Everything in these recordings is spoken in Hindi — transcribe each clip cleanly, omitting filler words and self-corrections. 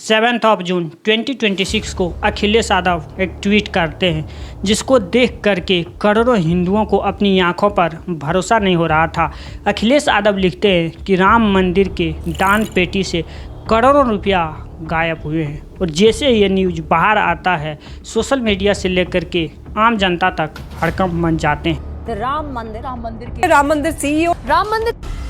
7 जून 2026 को अखिलेश यादव एक ट्वीट करते हैं जिसको देख करके करोड़ों हिंदुओं को अपनी आंखों पर भरोसा नहीं हो रहा था। अखिलेश यादव लिखते हैं कि राम मंदिर के दान पेटी से करोड़ों रुपया गायब हुए हैं और जैसे ये न्यूज़ बाहर आता है सोशल मीडिया से लेकर के आम जनता तक हड़कंप मच जाते हैं। राम मंदिर सीईओ राम मंदिर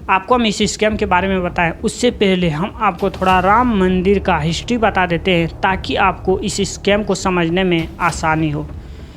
आपको हम इस स्कैम के बारे में बताएं उससे पहले हम आपको थोड़ा राम मंदिर का हिस्ट्री बता देते हैं ताकि आपको इस स्कैम को समझने में आसानी हो।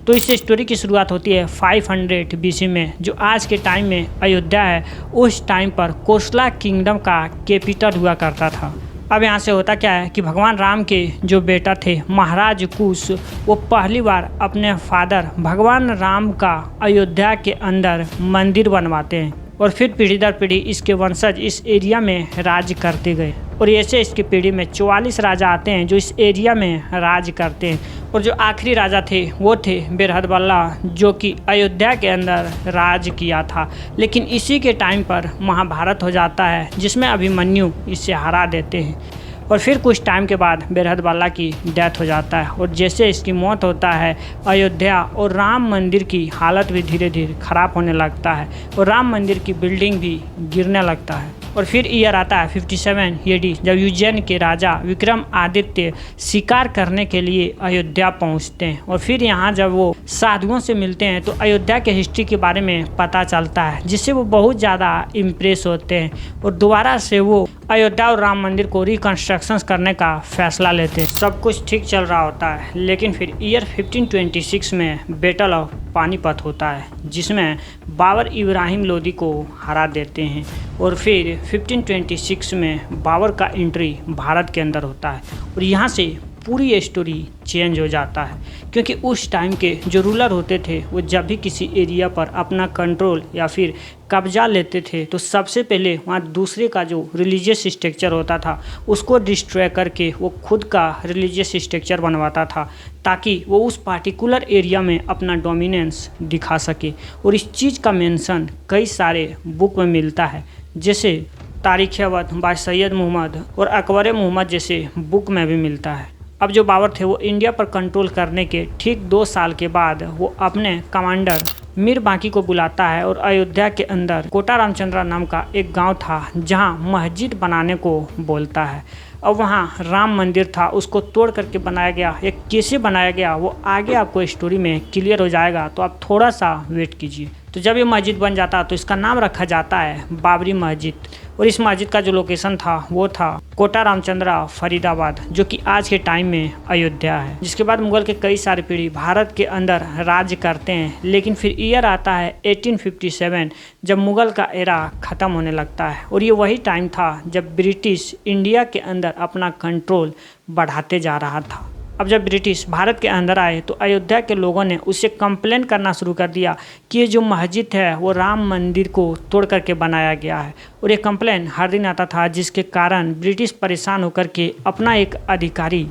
तो इस स्टोरी की शुरुआत होती है 500 BC में, जो आज के टाइम में अयोध्या है। उस टाइम पर कोसला किंगडम का कैपिटल हुआ करता था। अब यहाँ से होता क्या है कि भगवान राम के जो बेटा थे महाराज कुश, वो पहली बार अपने फादर भगवान राम का अयोध्या के अंदर मंदिर बनवाते हैं और फिर पीढ़ी दर पीढ़ी इसके वंशज इस एरिया में राज करते गए और ऐसे इसकी पीढ़ी में 44 राजा आते हैं जो इस एरिया में राज करते हैं। और जो आखिरी राजा थे वो थे बिरहदबल्ला, जो कि अयोध्या के अंदर राज किया था। लेकिन इसी के टाइम पर महाभारत हो जाता है जिसमें अभिमन्यु इसे हरा देते हैं और फिर कुछ टाइम के बाद बिरहदबल्ला की डेथ हो जाता है और जैसे इसकी मौत होता है अयोध्या और राम मंदिर की हालत भी धीरे धीरे ख़राब होने लगता है और राम मंदिर की बिल्डिंग भी गिरने लगता है। और फिर ईयर आता है 57 AD, जब उज्जैन के राजा विक्रमादित्य शिकार करने के लिए अयोध्या पहुंचते हैं और फिर यहाँ जब वो साधुओं से मिलते हैं तो अयोध्या के हिस्ट्री के बारे में पता चलता है, जिससे वो बहुत ज़्यादा इम्प्रेस होते हैं और दोबारा से वो अयोध्या और राम मंदिर को रिकन्स्ट्रक्शन करने का फैसला लेते हैं। सब कुछ ठीक चल रहा होता है, लेकिन फिर ईयर 1526 में बैटल ऑफ पानीपत होता है जिसमें बाबर इब्राहिम लोदी को हरा देते हैं और फिर 1526 में बाबर का एंट्री भारत के अंदर होता है और यहाँ से पूरी स्टोरी चेंज हो जाता है, क्योंकि उस टाइम के जो रूलर होते थे वो जब भी किसी एरिया पर अपना कंट्रोल या फिर कब्जा लेते थे तो सबसे पहले वहाँ दूसरे का जो रिलीजियस स्ट्रक्चर होता था उसको डिस्ट्रॉय करके वो खुद का रिलीजियस स्ट्रक्चर बनवाता था ताकि वो उस पार्टिकुलर एरिया में अपना डोमिनेंस दिखा सके। और इस चीज़ का मेंशन कई सारे बुक में मिलता है, जैसे तारीख़-ए-वक्त बाय सैयद मुहम्मद और अकबर मुहम्मद जैसे बुक में भी मिलता है। अब जो बाबर थे वो इंडिया पर कंट्रोल करने के ठीक 2 साल के बाद वो अपने कमांडर मीर बांकी को बुलाता है और अयोध्या के अंदर कोटा रामचंद्र नाम का एक गांव था जहां मस्जिद बनाने को बोलता है। अब वहां राम मंदिर था, उसको तोड़ करके बनाया गया। ये कैसे बनाया गया वो आगे आपको स्टोरी में क्लियर हो जाएगा, तो आप थोड़ा सा वेट कीजिए। तो जब ये मस्जिद बन जाता तो इसका नाम रखा जाता है बाबरी मस्जिद और इस मस्जिद का जो लोकेशन था वो था कोटा रामचंद्र फरीदाबाद, जो कि आज के टाइम में अयोध्या है। जिसके बाद मुगल के कई सारी पीढ़ी भारत के अंदर राज करते हैं, लेकिन फिर ईयर आता है 1857 जब मुगल का एरा ख़त्म होने लगता है और ये वही टाइम था जब ब्रिटिश इंडिया के अंदर अपना कंट्रोल बढ़ाते जा रहा था। अब जब ब्रिटिश भारत के अंदर आए तो अयोध्या के लोगों ने उससे कंप्लेन करना शुरू कर दिया कि ये जो मस्जिद है वो राम मंदिर को तोड़ करके बनाया गया है और ये कंप्लेन हर दिन आता था, जिसके कारण ब्रिटिश परेशान होकर के अपना एक अधिकारी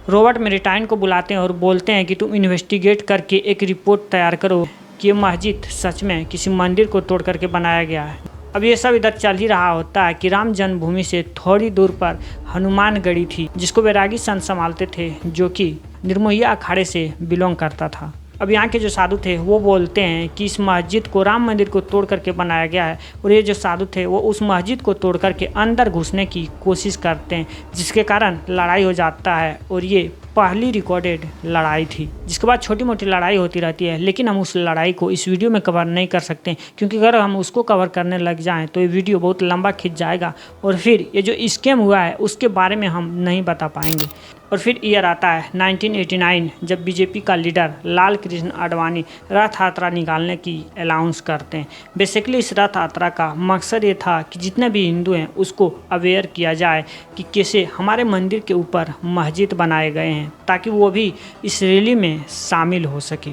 रॉबर्ट मेरिटाइन को बुलाते हैं और बोलते हैं कि तुम इन्वेस्टिगेट करके एक रिपोर्ट तैयार करो कि ये मस्जिद सच में किसी मंदिर को तोड़ करके बनाया गया है। अब ये सब इधर चल ही रहा होता है कि राम जन्मभूमि से थोड़ी दूर पर हनुमानगढ़ी थी जिसको वैरागी संत संभालते थे, जो कि निर्मोही अखाड़े से बिलोंग करता था। अब यहाँ के जो साधु थे वो बोलते हैं कि इस मस्जिद को राम मंदिर को तोड़ करके बनाया गया है और ये जो साधु थे वो उस मस्जिद को तोड़ करके अंदर घुसने की कोशिश करते हैं, जिसके कारण लड़ाई हो जाता है और ये पहली रिकॉर्डेड लड़ाई थी। जिसके बाद छोटी मोटी लड़ाई होती रहती है, लेकिन हम उस लड़ाई को इस वीडियो में कवर नहीं कर सकते क्योंकि अगर हम उसको कवर करने लग जाएं तो ये वीडियो बहुत लंबा खिंच जाएगा और फिर ये जो स्कैम हुआ है उसके बारे में हम नहीं बता पाएंगे। और फिर ईयर आता है 1989 जब बीजेपी का लीडर लाल कृष्ण आडवाणी रथ यात्रा निकालने की अनाउंस करते हैं। बेसिकली इस रथ यात्रा का मकसद ये था कि जितने भी हिंदू हैं उसको अवेयर किया जाए कि कैसे हमारे मंदिर के ऊपर मस्जिद बनाए गए हैं ताकि वो भी इस रैली में शामिल हो सके।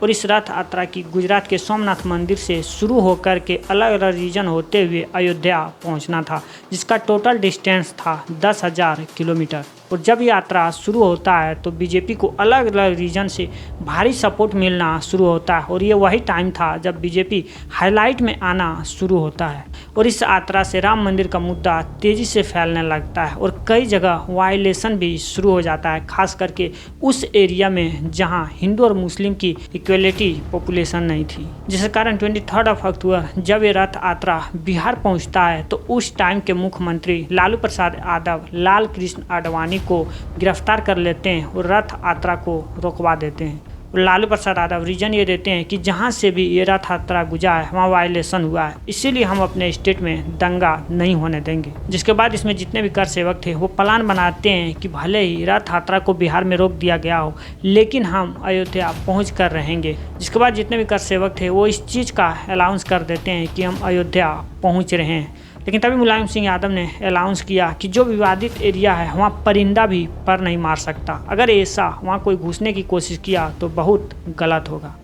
और इस रथ यात्रा की गुजरात के सोमनाथ मंदिर से शुरू होकर के अलग अलग रीजन होते हुए अयोध्या पहुंचना था, जिसका टोटल डिस्टेंस था 10,000 किलोमीटर। और जब यात्रा शुरू होता है तो बीजेपी को अलग अलग रीजन से भारी सपोर्ट मिलना शुरू होता है और ये वही टाइम था जब बीजेपी हाईलाइट में आना शुरू होता है। और इस यात्रा से राम मंदिर का मुद्दा तेज़ी से फैलने लगता है और कई जगह वायलेशन भी शुरू हो जाता है, खास करके उस एरिया में जहां हिंदू और मुस्लिम की इक्वलिटी पॉपुलेशन नहीं थी। जिसके कारण 23 अक्टूबर जब ये रथ यात्रा बिहार पहुंचता है तो उस टाइम के मुख्यमंत्री लालू प्रसाद यादव लाल कृष्ण आडवाणी को गिरफ्तार कर लेते हैं और रथ यात्रा को रोकवा देते हैं। और लालू प्रसाद यादव रीजन ये देते हैं कि जहाँ से भी ये रथ यात्रा गुजरा है वहाँ वायलेशन हुआ है, इसीलिए हम अपने स्टेट में दंगा नहीं होने देंगे। जिसके बाद इसमें जितने भी कर सेवक थे वो प्लान बनाते हैं कि भले ही रथ यात्रा को बिहार में रोक दिया गया हो लेकिन हम अयोध्या पहुँच कर रहेंगे। जिसके बाद जितने भी कर सेवक थे वो इस चीज़ का अनाउंस कर देते हैं कि हम अयोध्या पहुँच रहे हैं। लेकिन तभी मुलायम सिंह यादव ने अनाउंस किया कि जो विवादित एरिया है वहाँ परिंदा भी पर नहीं मार सकता, अगर ऐसा वहाँ कोई घुसने की कोशिश किया तो बहुत गलत होगा।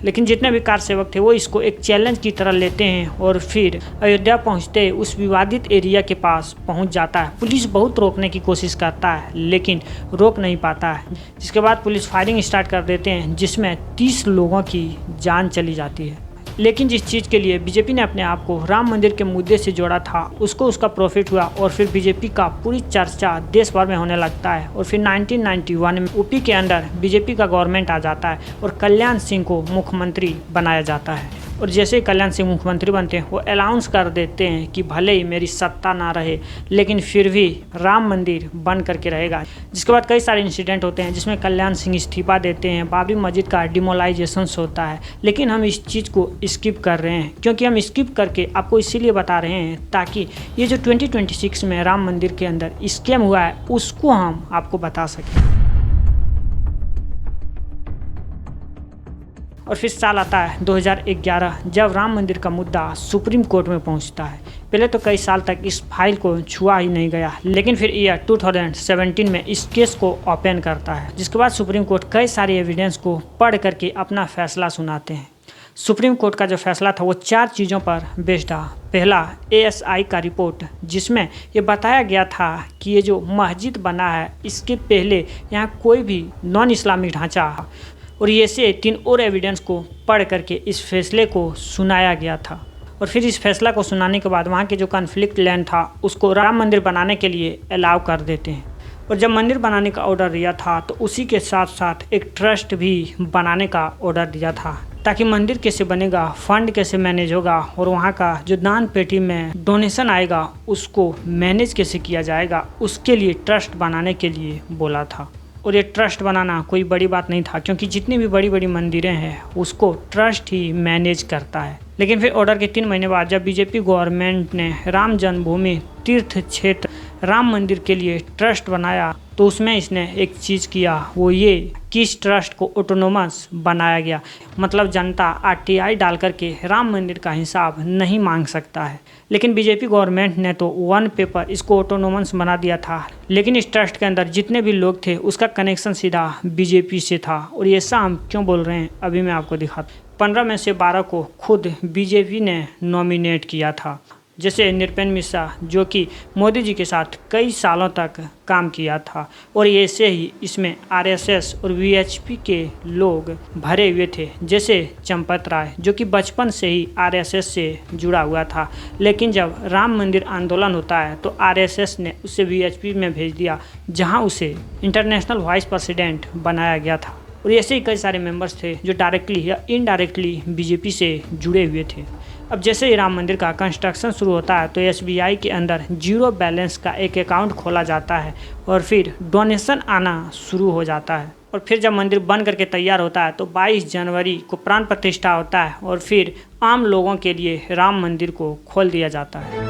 लेकिन जितने भी कार सेवक थे वो इसको एक चैलेंज की तरह लेते हैं और फिर अयोध्या पहुंचते उस विवादित एरिया के पास पहुंच जाता है। पुलिस बहुत रोकने की कोशिश करता है लेकिन रोक नहीं पाता है। जिसके बाद पुलिस फायरिंग स्टार्ट कर देते हैं जिसमें 30 लोगों की जान चली जाती है। लेकिन जिस चीज़ के लिए बीजेपी ने अपने आप को राम मंदिर के मुद्दे से जोड़ा था उसको उसका प्रॉफिट हुआ और फिर बीजेपी का पूरी चर्चा देश भर में होने लगता है। और फिर 1991 में यूपी के अंदर बीजेपी का गवर्नमेंट आ जाता है और कल्याण सिंह को मुख्यमंत्री बनाया जाता है। और जैसे ही कल्याण सिंह मुख्यमंत्री बनते हैं वो अनाउंस कर देते हैं कि भले ही मेरी सत्ता ना रहे लेकिन फिर भी राम मंदिर बन करके रहेगा। जिसके बाद कई सारे इंसिडेंट होते हैं जिसमें कल्याण सिंह इस्तीफा देते हैं, बाबरी मस्जिद का डिमोलाइजेशन होता है। लेकिन हम इस चीज़ को स्किप कर रहे हैं क्योंकि हम स्किप करके आपको इसीलिए बता रहे हैं ताकि ये जो 2026 में राम मंदिर के अंदर स्कैम हुआ है उसको हम आपको बता सकें। और फिर साल आता है 2011 जब राम मंदिर का मुद्दा सुप्रीम कोर्ट में पहुंचता है। पहले तो कई साल तक इस फाइल को छुआ ही नहीं गया लेकिन फिर ईयर 2017 में इस केस को ओपन करता है। जिसके बाद सुप्रीम कोर्ट कई सारे एविडेंस को पढ़ करके अपना फैसला सुनाते हैं। सुप्रीम कोर्ट का जो फैसला था वो 4 चीज़ों पर बेस्ड था। पहला ASI का रिपोर्ट जिसमें ये बताया गया था कि ये जो मस्जिद बना है इसके पहले यहाँ कोई भी नॉन इस्लामिक ढांचा, और ये से 3 और एविडेंस को पढ़ करके इस फैसले को सुनाया गया था। और फिर इस फैसला को सुनाने के बाद वहाँ के जो कॉन्फ्लिक्ट लैंड था उसको राम मंदिर बनाने के लिए अलाउ कर देते हैं। और जब मंदिर बनाने का ऑर्डर दिया था तो उसी के साथ साथ एक ट्रस्ट भी बनाने का ऑर्डर दिया था ताकि मंदिर कैसे बनेगा, फंड कैसे मैनेज होगा और वहाँ का जो दान पेटी में डोनेशन आएगा उसको मैनेज कैसे किया जाएगा, उसके लिए ट्रस्ट बनाने के लिए बोला था। और ये ट्रस्ट बनाना कोई बड़ी बात नहीं था क्योंकि जितनी भी बड़ी बड़ी मंदिरें हैं उसको ट्रस्ट ही मैनेज करता है। लेकिन फिर ऑर्डर के 3 महीने बाद जब बीजेपी गवर्नमेंट ने राम जन्मभूमि तीर्थ क्षेत्र राम मंदिर के लिए ट्रस्ट बनाया तो उसमें इसने एक चीज़ किया, वो ये कि इस ट्रस्ट को ऑटोनोमस बनाया गया। मतलब जनता RTI डाल करके राम मंदिर का हिसाब नहीं मांग सकता है। लेकिन बीजेपी गवर्नमेंट ने तो वन पेपर इसको ऑटोनोमस बना दिया था लेकिन इस ट्रस्ट के अंदर जितने भी लोग थे उसका कनेक्शन सीधा बीजेपी से था। और ये ऐसा हम क्यों बोल रहे हैं अभी मैं आपको दिखाता हूँ। 15 में से 12 को खुद बीजेपी ने नॉमिनेट किया था, जैसे नृपेंद्र मिश्रा जो कि मोदी जी के साथ कई सालों तक काम किया था। और ऐसे ही इसमें RSS और VHP के लोग भरे हुए थे, जैसे चंपत राय जो कि बचपन से ही RSS से जुड़ा हुआ था। लेकिन जब राम मंदिर आंदोलन होता है तो RSS ने उसे VHP में भेज दिया जहां उसे इंटरनेशनल वाइस प्रेसिडेंट बनाया गया था। और ऐसे ही कई सारे मेंबर्स थे जो डायरेक्टली या इनडायरेक्टली बीजेपी से जुड़े हुए थे। अब जैसे ही राम मंदिर का कंस्ट्रक्शन शुरू होता है तो SBI के अंदर 0 बैलेंस का एक अकाउंट खोला जाता है और फिर डोनेशन आना शुरू हो जाता है। और फिर जब मंदिर बन करके तैयार होता है तो 22 जनवरी को प्राण प्रतिष्ठा होता है और फिर आम लोगों के लिए राम मंदिर को खोल दिया जाता है।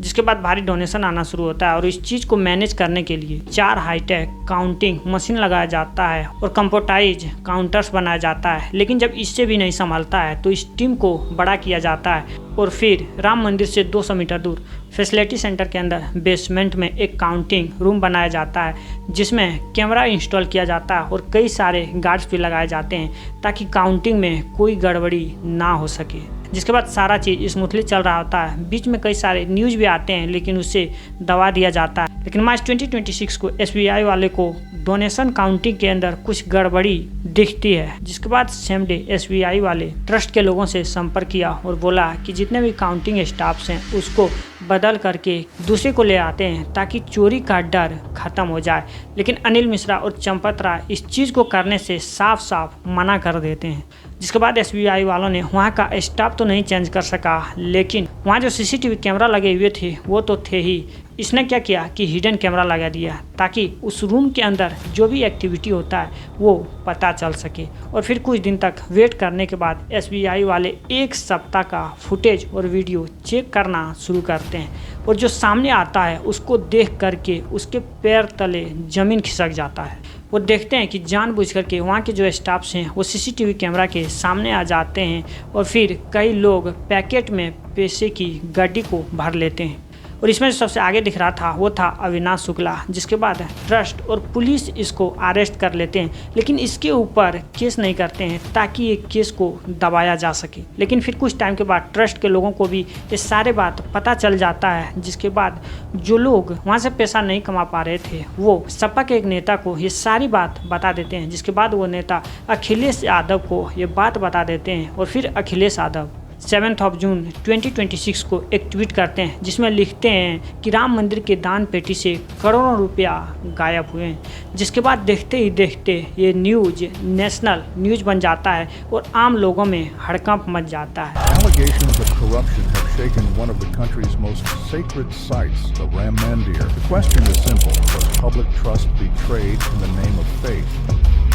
जिसके बाद भारी डोनेशन आना शुरू होता है और इस चीज़ को मैनेज करने के लिए 4 हाईटेक काउंटिंग मशीन लगाया जाता है और कंप्यूटराइज काउंटर्स बनाया जाता है। लेकिन जब इससे भी नहीं संभालता है तो इस टीम को बड़ा किया जाता है और फिर राम मंदिर से 200 मीटर दूर फैसिलिटी सेंटर के अंदर बेसमेंट में एक काउंटिंग रूम बनाया जाता है जिसमें कैमरा इंस्टॉल किया जाता है और कई सारे गार्ड्स भी लगाए जाते हैं ताकि काउंटिंग में कोई गड़बड़ी ना हो सके। जिसके बाद सारा चीज़ स्मूथली चल रहा होता है। बीच में कई सारे न्यूज़ भी आते हैं लेकिन उसे दबा दिया जाता है। लेकिन मार्च 2026 को SBI वाले को डोनेशन काउंटिंग के अंदर कुछ गड़बड़ी दिखती है, जिसके बाद सेम डे SBI वाले ट्रस्ट के लोगों से संपर्क किया और बोला कि जितने भी काउंटिंग स्टाफ्स हैं उसको बदल करके दूसरे को ले आते हैं ताकि चोरी का डर खत्म हो जाए। लेकिन अनिल मिश्रा और चंपत राय इस चीज़ को करने से साफ साफ मना कर देते हैं। जिसके बाद SBI वालों ने वहाँ का स्टाफ तो नहीं चेंज कर सका, लेकिन वहाँ जो CCTV कैमरा लगे हुए थे वो तो थे ही। इसने क्या किया कि हिडन कैमरा लगा दिया ताकि उस रूम के अंदर जो भी एक्टिविटी होता है वो पता चल सके। और फिर कुछ दिन तक वेट करने के बाद SBI वाले एक सप्ताह का फुटेज और वीडियो चेक करना शुरू करते हैं और जो सामने आता है उसको देख करके उसके पैर तले ज़मीन खिसक जाता है। वो देखते हैं कि जानबूझ करके वहाँ के जो स्टाफ्स हैं वो CCTV कैमरा के सामने आ जाते हैं और फिर कई लोग पैकेट में पैसे की गाड़ी को भर लेते हैं। और इसमें जो सबसे आगे दिख रहा था वो था अविनाश शुक्ला, जिसके बाद ट्रस्ट और पुलिस इसको अरेस्ट कर लेते हैं लेकिन इसके ऊपर केस नहीं करते हैं ताकि ये केस को दबाया जा सके। लेकिन फिर कुछ टाइम के बाद ट्रस्ट के लोगों को भी ये सारे बात पता चल जाता है, जिसके बाद जो लोग वहाँ से पैसा नहीं कमा पा रहे थे वो सपा के एक नेता को ये सारी बात बता देते हैं। जिसके बाद वो नेता अखिलेश यादव को ये बात बता देते हैं और फिर अखिलेश यादव 7 जून 2026 को एक ट्वीट करते हैं जिसमें लिखते हैं कि राम मंदिर के दान पेटी से करोड़ों रुपया गायब हुए हैं। जिसके बाद देखते ही देखते ये न्यूज़ नेशनल न्यूज़ बन जाता है और आम लोगों में हड़कंप मच जाता है। Allegations of corruption have shaken one of the country's most sacred sites, the Ram Mandir. The question is simple: was public trust betrayed in the name of faith?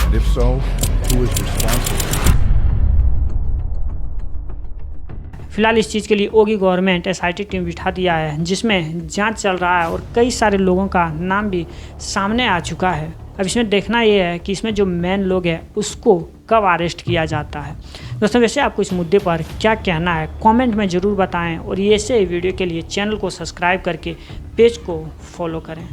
And if so, who is responsible? फिलहाल इस चीज़ के लिए ओगी गवर्नमेंट SIT टीम बिठा दिया है जिसमें जांच चल रहा है और कई सारे लोगों का नाम भी सामने आ चुका है। अब इसमें देखना ये है कि इसमें जो मेन लोग हैं उसको कब अरेस्ट किया जाता है। दोस्तों वैसे आपको इस मुद्दे पर क्या कहना है कमेंट में ज़रूर बताएं और ये ऐसे वीडियो के लिए चैनल को सब्सक्राइब करके पेज को फॉलो करें।